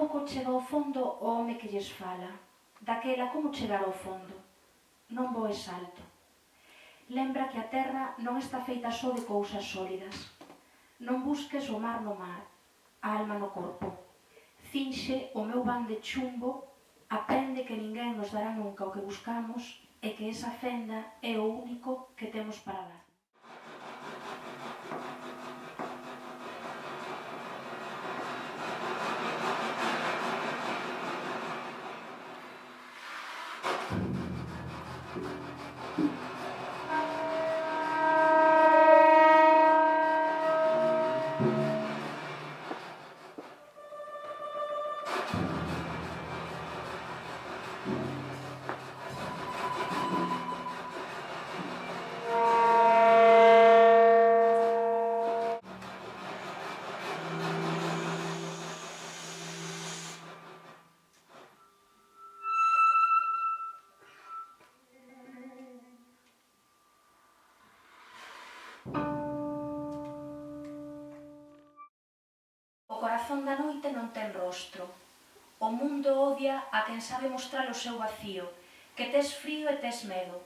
pouco chega ao fondo o home que lles fala. Daquela, como chegar ao fondo? Non voes alto. Lembra que a terra non está feita só de cousas sólidas. Non busques o mar no mar, a alma no corpo. Cinxe o meu van de chumbo, aprende que ninguén nos dará nunca o que buscamos e que esa fenda é o único que temos para dar. O corazón da noite non ten rostro. O mundo odia a quen sabe mostrar o seu vacío, que tes frío e tes medo,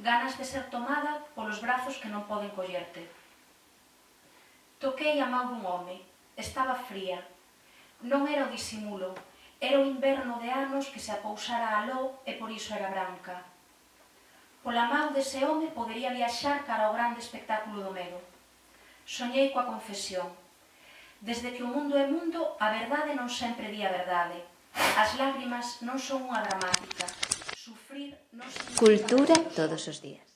ganas de ser tomada polos brazos que non poden collerte. Toquei a man dun home, estaba fría. Non era o disimulo, era o inverno de anos que se apousara aló e por iso era branca. Pola man dese home podería viaxar cara ao grande espectáculo do medo. Soñei coa confesión. Desde que o mundo é mundo, a verdade non sempre di a verdade. As lágrimas non son unha gramática. Sufrir non significa... Cultura todos os días.